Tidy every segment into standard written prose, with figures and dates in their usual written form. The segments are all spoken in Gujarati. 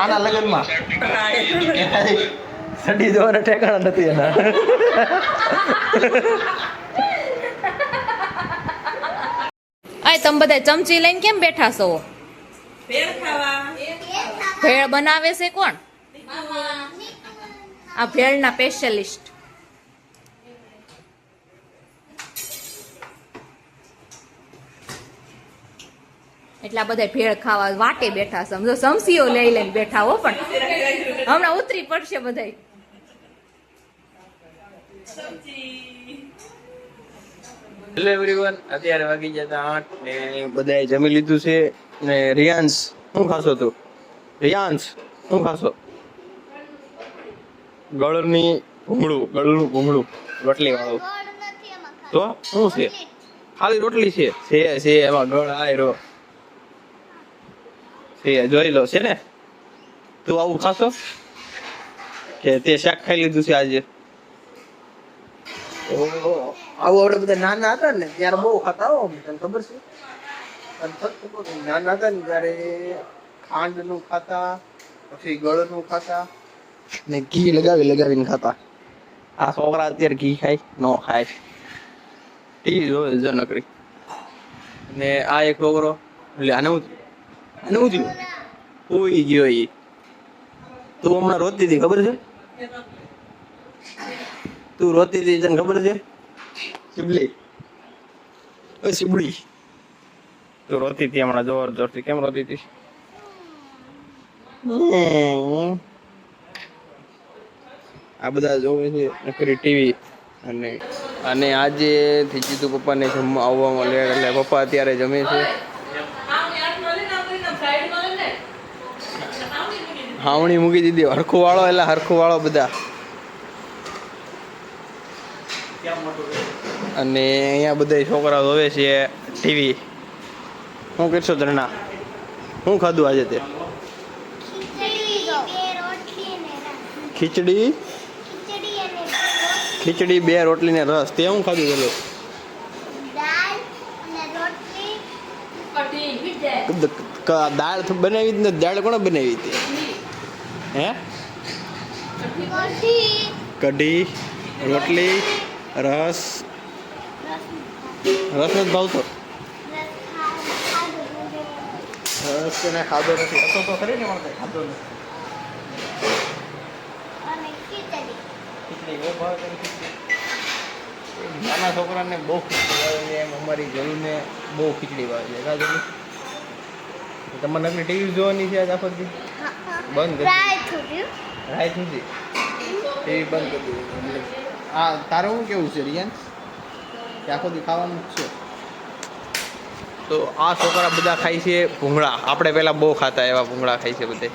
આના લગનમાં સડી જવાના ઠેકાણા નથી એના. આય તમે બધા ચમચી લઈને કેમ બેઠા છો? ભેળ ખાવા. ભેળ બનાવે છે કોણ? આ ભેળના સ્પેશિયલિસ્ટ. એટલા બધા ભેળ ખાવા વાટે બેઠા છે. સમજો સમસીઓ લઈ લઈને બેઠા હો, પણ હમણાં ઉતરી પડશે બધા. હેલો એવરીવન, અત્યારે વાગી જતા 8 ને બધાએ જમી લીધું છે. ને રિયાન્સ શું ખાશો તું? રિયાન્સ શું ખાશો? ગળની ગળનું ભૂંગળું રોટલી વાળું. તો શું છે? ખાલી રોટલી છે એમાં ગળ આયરો છે, જોઈ લો છે ને. તું આવું ખાશો કે તે શાક ખાઈ લીધું છે આજે? આવું આપણે બધા નાના હતા ને ત્યારે બહુ ખાતા હો. તને ખબર છે? નાના હતા ને ત્યારે ખાંડ નું ખાતા, પછી ગળ નું ખાતા ને ઘી લગાવીને ખાતા. આ છોકરા અત્યારે ઘી ખાય નો ખાય, ટીવી જોવે જો નકરી. ને આ એક છોકરો એટલે આને હું થયું ઉઈ ગયો. એ તું હમણાં રોતી હતી ખબર છે? તું રોતી હતી તને ખબર છે? શિબલી, ઓ શિબડી, તું રોતી હતી હમણાં જોર જોરથી. કેમ રોતી હતી? આ બધા જોવે છે નકરી ટીવી. અને આજે થી સીધું પપ્પાને જમવા આવવામાં લેટ, એટલે પપ્પા અત્યારે જમે છે. હાવણી મૂકી દીધી. હરખું વાળો એટલે હરખું વાળો બધા. અને અહીંયા બધા છોકરા જોવે છે ટીવી. શું કરશો ધરણા? શું ખાધું આજે તે? ખીચડી, 2 રોટલી ને રસ. તે શું ખાધું? પેલું દાળ બનાવી જ નથી. દાળ કોણે બનાવી હતી? હે? કઢી, રોટલી, રસ. રસ નથી ભાવતો? રસ તેને ખાધો નથી. હતો તો ખરી ને મળતે ખાધો નથી. નાના છોકરાને બહુ ખીચડી ભાવે છે. એમ અમારી જરૂરને બહુ ખીચડી ભાવે છે. કાજુ તમારે નકલી ટીવી જોવાની છે આજ આખો દી? બંધ કરી રાય સુધી ટીવી બંધ કરી દીધું. આ તારે શું કેવું છે રિયાન? કે આખો દી ખાવાનું જ છે? તો આ છોકરા બધા ખાય છે ભૂંગળા. આપણે પહેલા બહુ ખાતા એવા ભૂંગળા ખાય છે બધે.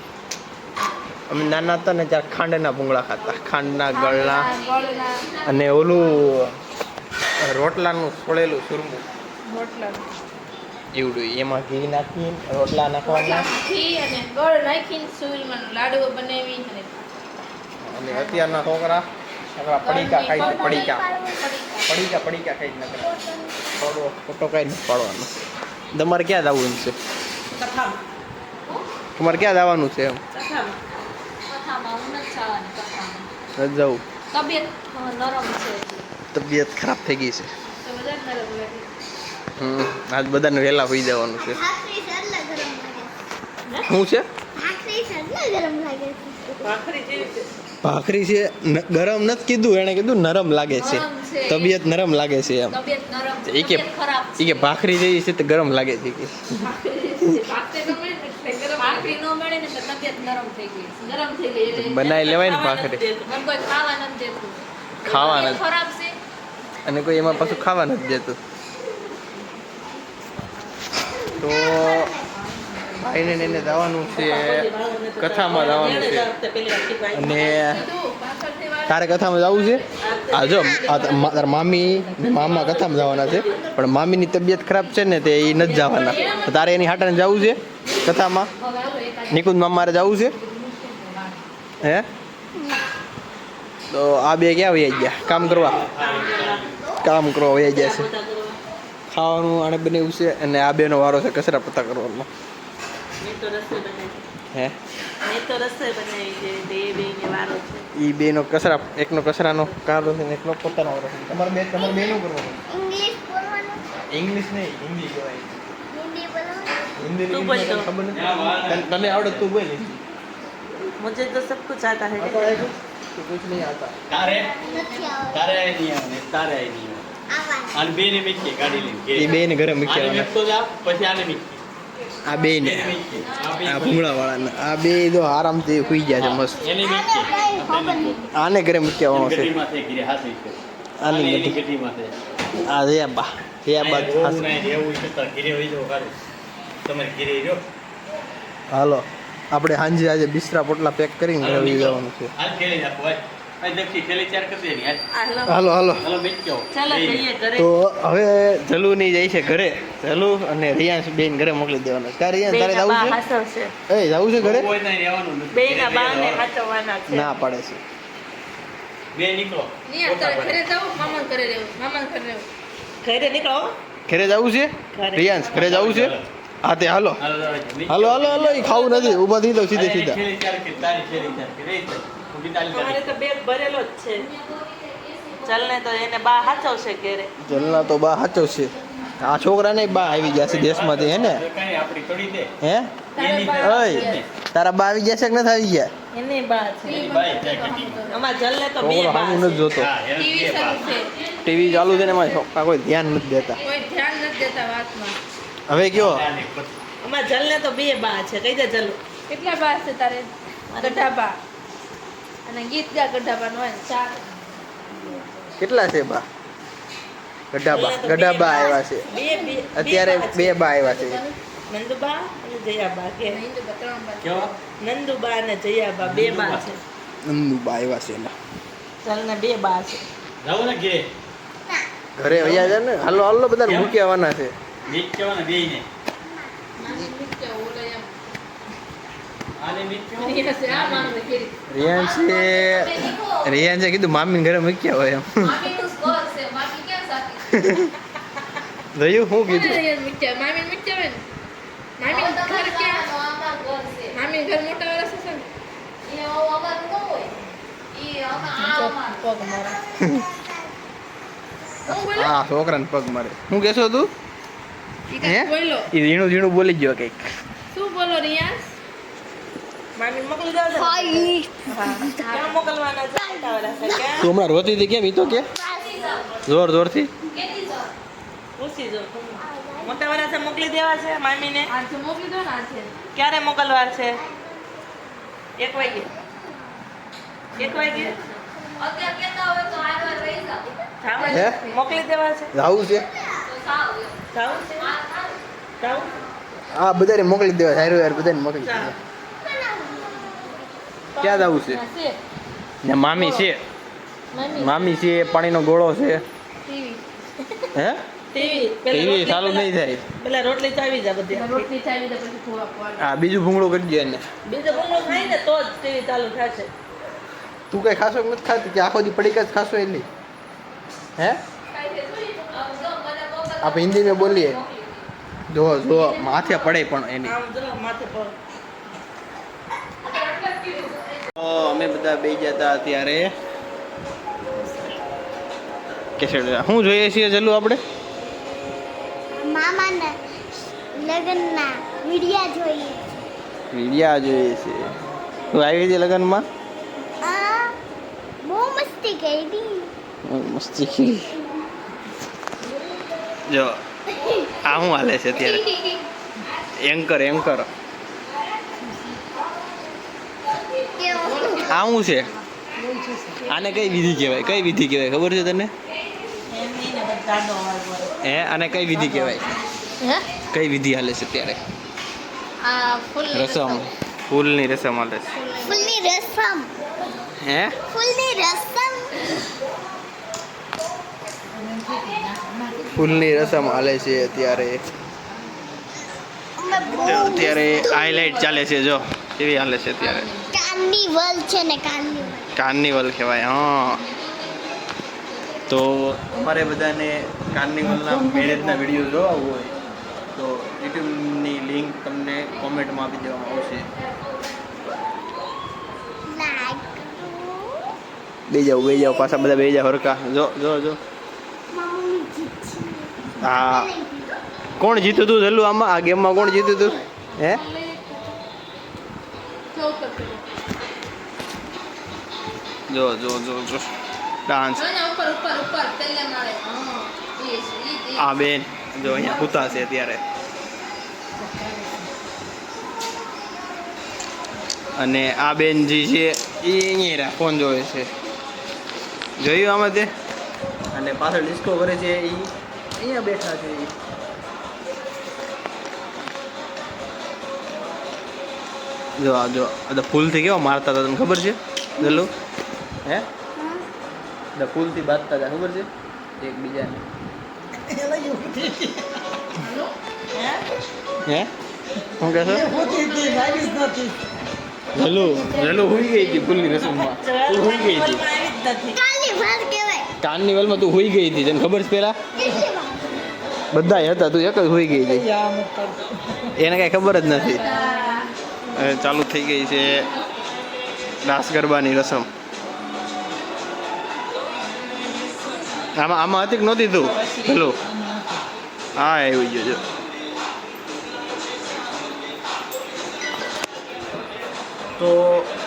અમે નાના હતા ને ત્યારે ખાંડના ભૂંગળા ખાતા, ખાંડના ગળના. અને ઓલું રોટલાનું છોડેલું સુરમું એવડું, એમાં ઘી નાખીને રોટલા નાખવાના. અને અત્યારના છોકરા પડીકા ખાય છે. પડીકા ખાઈ જ નકરા. ફોટો કઈ નથી પાડવાનો. તમારે ક્યાં જવાનું છે? તમારે ક્યાં જવાનું છે? એમ જવું? તબિયત ખરાબ થઈ ગઈ છે. આજ બધાને વહેલા હોઈ જવાનું છે. શું છે? ભાખરી છે. ગરમ નથી કીધું, એને કીધું નરમ લાગે છે. તબિયત નરમ લાગે છે એમ. એ કે ભાખરી જેવી છે તો ગરમ લાગે છે કે. બનાવી લેવાય ને ભાખરી. ખાવા નથી, અને કોઈ એમાં પાછું ખાવા નથી દેતું. તો ભાઈને એને જવાનું છે કથામાં જવાનું છે. અને તારે કથામાં જવું છે? હા જો તારા મામી મામા કથામાં જવાના છે, પણ મામીની તબિયત ખરાબ છે ને તે એ નથી જવાના. તો તારે એની હાટાને જવું છે કથામાં? નિકુંજ મામારે જવું છે? હે? તો આ બે ક્યાં વહી ગયા? કામ કરવા વહી ગયા છે. ખાવાનું આને બનાવ્યું છે અને આ બેનો વારો છે કચરા પત્તા કરવાનો. હે મેં તો રસોઈ બનાવી છે તે એ બેને વારો છે. ઈ બેનો કસરા એકનો કસરાનો કારો છે ને એકનો પોતાનો વારો છે. તમારે બેનું કરવાનું. इंग्लिश बोलवानो ઇંગ્લિશ નહીં હિન્દી કહેવાય. हिंदी बोलवानो હિન્દી તું ઇંગ્લિશ બોલ તો. ખબર નથી. તને આવડે તું બોલ હિન્દી. मुझे तो सब कुछ आता है. आता है कुछ? तो कुछ नहीं आता. તારે નથી આવડતું તારે આય નહીં આવે તારે આય નહીં આવે આવવાનું અને બેને મીઠી ગાડી લઈને એ બેને ઘરે મૂકી આને આવવાના. મીઠતો જા પછી આને મીઠી આ બેને બેને મીઠી આ ભૂંગળા વાળાને આ બે જો આરામથી સુઈ ગયા છે મસ્ત. એની આને મીઠી કઈ ખબર નહીં આને ઘરે મૂકી આવવાનો છે. ગઢીમાં છે ગીરે હાસી છે આની આની ગઢી. ગઢીમાં છે આ રેબા રેબા એવું નહીં એવું છે તો ગીરે હોય તો કાઢો તમારે ગીરે રહ્યો હાલો આપણે સાંજે આજે બિસ્તરા પોટલા પેક કરીને ઘરે વહી જવાનું છે. હાલ ખેલી નાખો ભાઈ આ દક્ષી ખેલી ચાર કરી દેની હાલ હાલો હાલો હાલો બેઠો ચાલો જઈએ ઘરે. તો હવે જલુની જાય છે ઘરે. જલુ અને રિયાંશ બેન ઘરે મોકલી દેવાના. તારે રિયાંશ તારે બેયના બા જવું હાસવશે. છે? એ જવું છે ઘરે? કોઈ નહીં રહેવાનું નથી બેયના બાને હાચવવાના છે. ના પાડે છે. બે નીકળો નિયા તારે ઘરે જાવ મામા ઘરે રહેવું મામા ઘરે રહેવું ઘરે નીકળો. ઘરે જવું છે? ઘરે. રિયાંશ ઘરે જવું છે? હા તે હાલો હાલો હાલો હાલો હાલો એ ખાવું નથી ઊભા થઈ જાવ સીધે સીધા. ખેલી ચાર કરી તારી ખેલી ચાર કરી રહી છે ઊભી તાલી અમારે તારી તો બેગ ભરેલો જ છે. ચાલને તો એને બા હાચવશે ઘરે. જલના તો બા સાચો છે. આ છોકરાને બા આવી ગયા છે દેશમાંથી હે ને? કાંઈ આપણી થોડી દે હે એની ઓય તારા બા આવી ગયા છે કે નથી આવી ગયા? એની બા છે. એની બાઈ જાય ગઢીમાં. અમાર જલને તો બે છોકરો બા સામું નથી છે. જોતો. હા એને ટીવી બે ચાલુ બા. છે ટીવી ચાલુ છે ને એમાં છોકરા કોઈ ધ્યાન નથી દેતા. કોઈ ધ્યાન નથી દેતા વાતમાં. હવે કયો આને પછી. અમાર જલને તો બે બા છે. કહી દે જલ. કેટલા બા છે તારે? ગઢાબા અને ગીત ગા ગઢાબાનો હોય ને ચાર. કેટલા છે બા? ગઢાબા આવ્યા છે અત્યારે. બે બા આવ્યા છે. નંદુબા અને જયાબા કે નહીં તો ત્રણ બા. કેવો નંદુબા અને જયાબા બે બા છે. નંદુબા આવ્યા છે એના. જલને બે બા છે. જાઓ ને ઘેરે ઘરે વયા જાય ને. હાલો હાલો બધા મૂકી આવવાના છે. મીઠ કહેવાના બેયને મામી મિક્ચર ઓલે એમ. આને મીઠ કહેવાનું. અહીંયા છે આ મામી કેરી. રિયાન્સે કીધું મામીને ઘરે મૂકી આવો એમ. મામીનું સ્કોર છે મામી ક્યાં સાકી? જોયું શું કીધું? મિક્ચર મામી મિક્ચર હોય ને મામી ઘર ક્યાં? મામી ઘર મોટા વાળા છે ને? પગ મારા. હું બોલો? હા છોકરાને પગ મારે. શું કહેશો તું? ઈ હે? કાંઈક બોલો. એ ઝીણું ઝીણું બોલી ગયો કંઈક. શું બોલો રિયાઝ? મામી મોકલી દેવા છે. ફાઈ ક્યાં મોકલવાના છે? આવડા છે ક્યાં? તું હમણાં રોતી હતી કેમ? ઈ તો કે જોર જોરથી. પૂછી જો. મોટા વાળા મોકલી દેવા છે મામીને. આજે મોકલી દો ને આજે. ક્યારે મોકલવા છે? 1 વાગે. 1 વાગે અત્યારે કેતા હોય તો આગળ રહી જાવ. જાવું હે? છે? મોકલી દેવા છે. જાવું છે? તો સાવ. જાવું છે? જાવું? હા બધાને મોકલી દેવા. હારું યાર બધાને મોકલી ચાલ. દેવા. ક્યાં જવું છે? છે ને મામી છે. મમ્મી મામી છે. પાણીનો ગોળો છે. ટીવી. હે? ટીવી ટીવી ચાલુ નહીં થાય. પેલા રોટલી ચાવી જા બધી. રોટલી ચાવી દે પછી થોડા પાણી. હા બીજું ભૂંગળું કરી દે એને. બીજો ભૂંગળો ખાય ને તો જ ટીવી ચાલુ થશે. તું કઈ ખાશો કે નથી ખાતી કે આખો દી પડીક જ ખાશો એટલી? હે આપણે હિન્દી में બોલીએ. જો જો માથે પડે પણ એની. આમ જો માથે પર તો અમે બધા બેસી ગયા હતા અત્યારે કેસેટ. શું જોઈએ છીએ જલ્લુ આપણે? મામાના લગ્નના વિડિયા જોઈએ વિડિયા જોઈએ છે. તું આવી હતી લગ્નમાં? આ બહુ મસ્તી કરી હતી મસ્તી કરી. જો આ શું હાલે છે અત્યારે? એન્કર એન્કર કેવું આ શું છે? આને કઈ વિધિ કહેવાય? કઈ વિધિ કહેવાય ખબર છે તને? એમ નહીં ને બધા જાડો અવાજ બોલે. હે આને કઈ વિધિ કહેવાય? હે કઈ વિધિ હાલે છે અત્યારે? આ ફૂલ રસમ. ફૂલની રસમ હાલે છે. ફૂલની રસમ હે ફૂલની રસમ ફૂલની રસમ હાલે છે અત્યારે. અમે બહુ અત્યારે હાઈલાઇટ ચાલે છે. જો કેવી હાલે છે અત્યારે. કાર્નિવલ છે ને કાર્નિવલ કાર્નિવલ કહેવાય. હા તો અમારે બધાને કાર્નિવલના મેરેજના વિડીયો જોવા હોય તો યુટ્યુબની લિંક તમને કોમેન્ટમાં આપી દેવામાં આવશે. બે જાઓ પાછા બધા બે જાઓ હરકા. જો જો જો મમ્મી જીતી. હા કોણ જીતું તું જલ્લુ આમાં આ ગેમમાં કોણ જીતું તું હે જો જો જો જો ડાન્સ આ બેન જો અહીંયા કૂતા છે અત્યારે અને આ બેન જે છે એ અહીંયા ફોન જોવે છે જોયું આમાં તે અને પાછળ ડિસ્કો કરે છે એ અહીંયા બેઠા છે ઈ. જો આ જો આ ફૂલથી કેવા મારતા હતા તમને ખબર છે જલ્લુ હે ફૂલથી બાંધતા હતા ખબર છે એકબીજાને હે શું કહેશો જલ્લુ હુઈ ગઈ હતી ફૂલની રસમમાં તું હુઈ ગઈ હતી કાર્નિવલ કહેવાય. કાર્નિવલમાં તું હુઈ ગઈ હતી તને ખબર છે પેલા બધા હતા તું એક જ હુઈ ગઈ હતી એને કઈ ખબર જ નથી હવે ચાલુ થઈ ગઈ છે રાસ ગરબાની રસમ આમાં હતી કે નહોતી તું હેલો હા આવી ગયો જો તો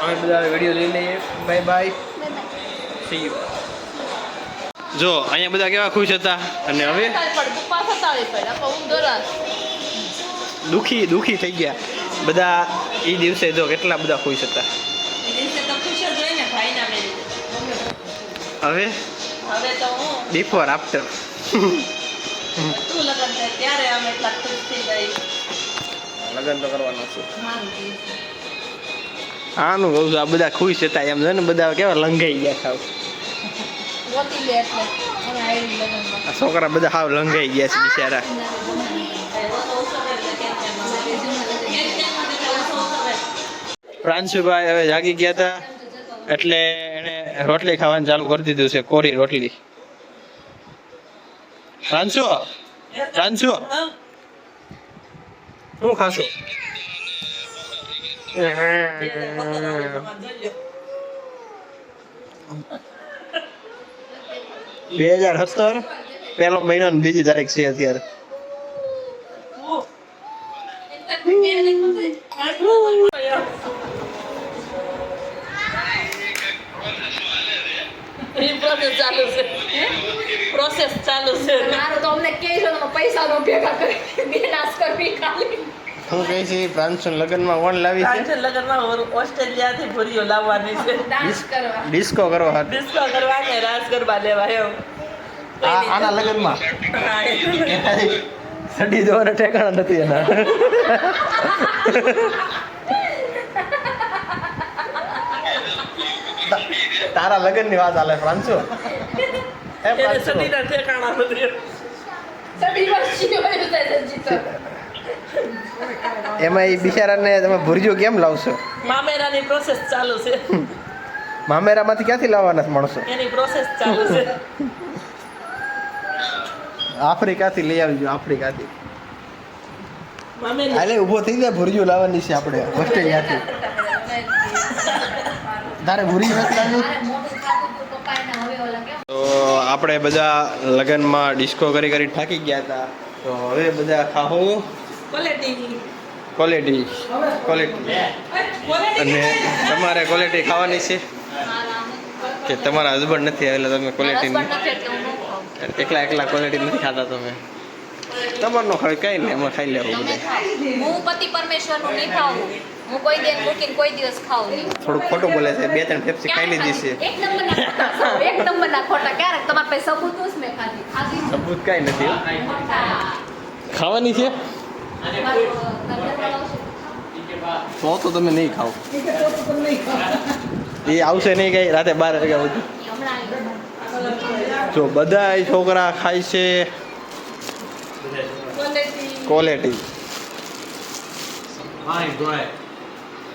અમે બધા વિડીયો લઈ લઈએ બાય બાય સી યુ જો અહીંયા બધા કેવા ખુશ હતા અને હવે દુખી થઈ ગયા બધા એ દિવસે જો કેટલા બધા ખુશ હતા હવે હવે તો હું બિફોર આફ્ટર તું લગન થાય ત્યારે અમે એટલા ખુશ થઈ ગઈ લગ્ન તો કરવાનું છે આનું કહું છું આ બધા ખુશ હતા એમ છે ને બધા કેવા લંઘાઈ ગયા ખાવ આ છોકરા બધા હાવ લંઘાઈ ગયા છે બિચારા પ્રાંશુભાઈ હવે જાગી ગયા હતા એટલે એને રોટલી ખાવાનું ચાલુ કરી દીધું છે કોરી રોટલી પ્રાંશુ શું ખાશો 2017 પહેલો મહિનો ને બીજી તારીખ છે અત્યારે પ્રોસેસ ચાલુ છે તો અમને કહે છો તમે પૈસા નો ભેગા કરી બે નાશ કરવી ખાલી હું કહે છે પ્રાંશુ લગ્નમાં કોણ લાવી છે આજે લગનમાં ઓસ્ટ્રેલિયાથી ભૂરીઓ લાવવાની છે ડાન્સ કરવા ડિસ્કો કરવા હાથ ડિસ્કો કરવા કે રાસ ગરબા લેવા એમ આના લગ્નમાં હા, સડી દેવાના ઠેકાણા નથી એના તારા લગ્ન ની વાત હાલે પ્રાંશુ હે એને પ્રાંશુ સતીના ઠેકાણા નથી સભી વર્ષી હોય તો સંજીત એમાં એ બિચારાને તમે ભુરજો કેમ લાવશો મામેરાની પ્રોસેસ ચાલુ છે મામેરામાંથી ક્યાંથી લાવવાના છે માણસો એની પ્રોસેસ ચાલુ છે આફ્રિકાથી લઈ આવજો આફ્રિકાથી મામેરી હાલે ઊભો થઈ જાય ભુરજો લાવવાની છે આપણે ઓસ્ટ્રેલિયાથી તારે ભુરી નથી લાવવી તો આપણે બધા લગ્નમાં ડિસ્કો કરી કરી થાકી ગયા હતા તો હવે બધા ખાહો ક્વોલિટી અને તમારે ક્વોલિટી ખાવાની છે કે તમારા હસબન્ડ નથી એટલે તમે ક્વોલિટી એકલા ક્વોલિટી નથી ખાતા તમે તમારનો ખાવી કઈ નહીં અમે ખાઈ લેવું બધું હું પતિ પરમેશ્વર નું નહીં ખાવું હું કોઈ દિન મૂકીને કોઈ દિવસ ખાવું નહીં થોડુંક ખોટું બોલે છે 2-3 પેપ્સી ખાઈ લીધી છે એક નંબરના ખોટા ક્યારેક તમારા પાસે સબૂત નું જ મેં ખાધી સબૂત કઈ નથી હો. ખાવાની છે તો તમે નહીં ખાઓ એ આવશે નહીં કઈ રાતે 12 વાગ્યા સુધી જો બધા છોકરા ખાય છે ક્વોલિટી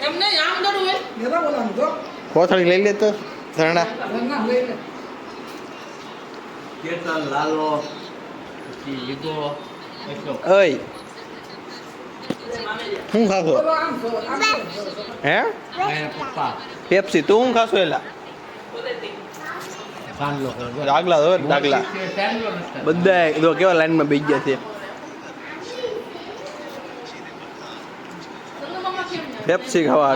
એમ નહીં આમ દડું હે કોથળી લઈ લે તો ધરણા ઓય શું ખાશો હે પેપ્સી તું શું ખાશો એલા ડાગલા જો ડાગલા બધા જો કેવા લાઈનમાં બેસી ગયા છે. પેપ્સી ખાવા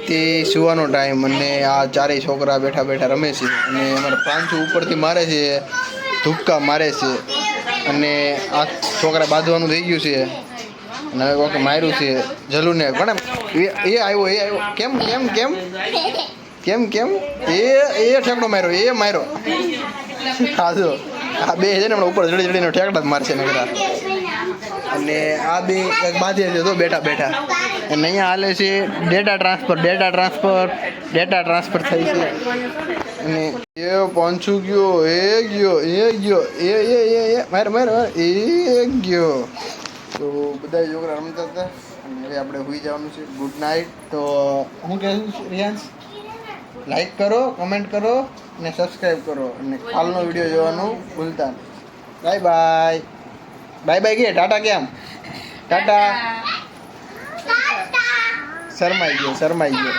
તે સુવાનો ટાઈમ અને આ ચારેય છોકરા બેઠા બેઠા રમે છે અને અમારા પાંચું ઉપરથી મારે છે, ધુક્કા મારે છે અને આ છોકરા બાંધવાનું થઈ ગયું છે અને હવે કોકે માર્યું છે જલુને પણ એ આવ્યો કેમ કેમ કેમ કેમ કેમ એ ઠેકડો માર્યો હા જો આ બે છે ને હમણાં ઉપર ચડી ચડીને ઠેકડા જ મારશે નકરા. અને આ બે બાંધે છે તો બેઠા બેઠા અને અહીંયા હાલે છે ડેટા ટ્રાન્સફર થઈ છે અને એ પહોંચું ગયો માર એ ગયો. તો બધા છોકરા રમતા હતા અને હવે આપણે સુઈ જવાનું છે. Good night. તો હું કહું રિયાન્સ, લાઈક કરો, કમેન્ટ કરો અને સબસ્ક્રાઈબ કરો અને કાલનો વિડીયો જોવાનું ભૂલતા નહીં. Bye bye. બાય બાય કે ટાટા કેમ? ટાટા. શરમાઈ ગયો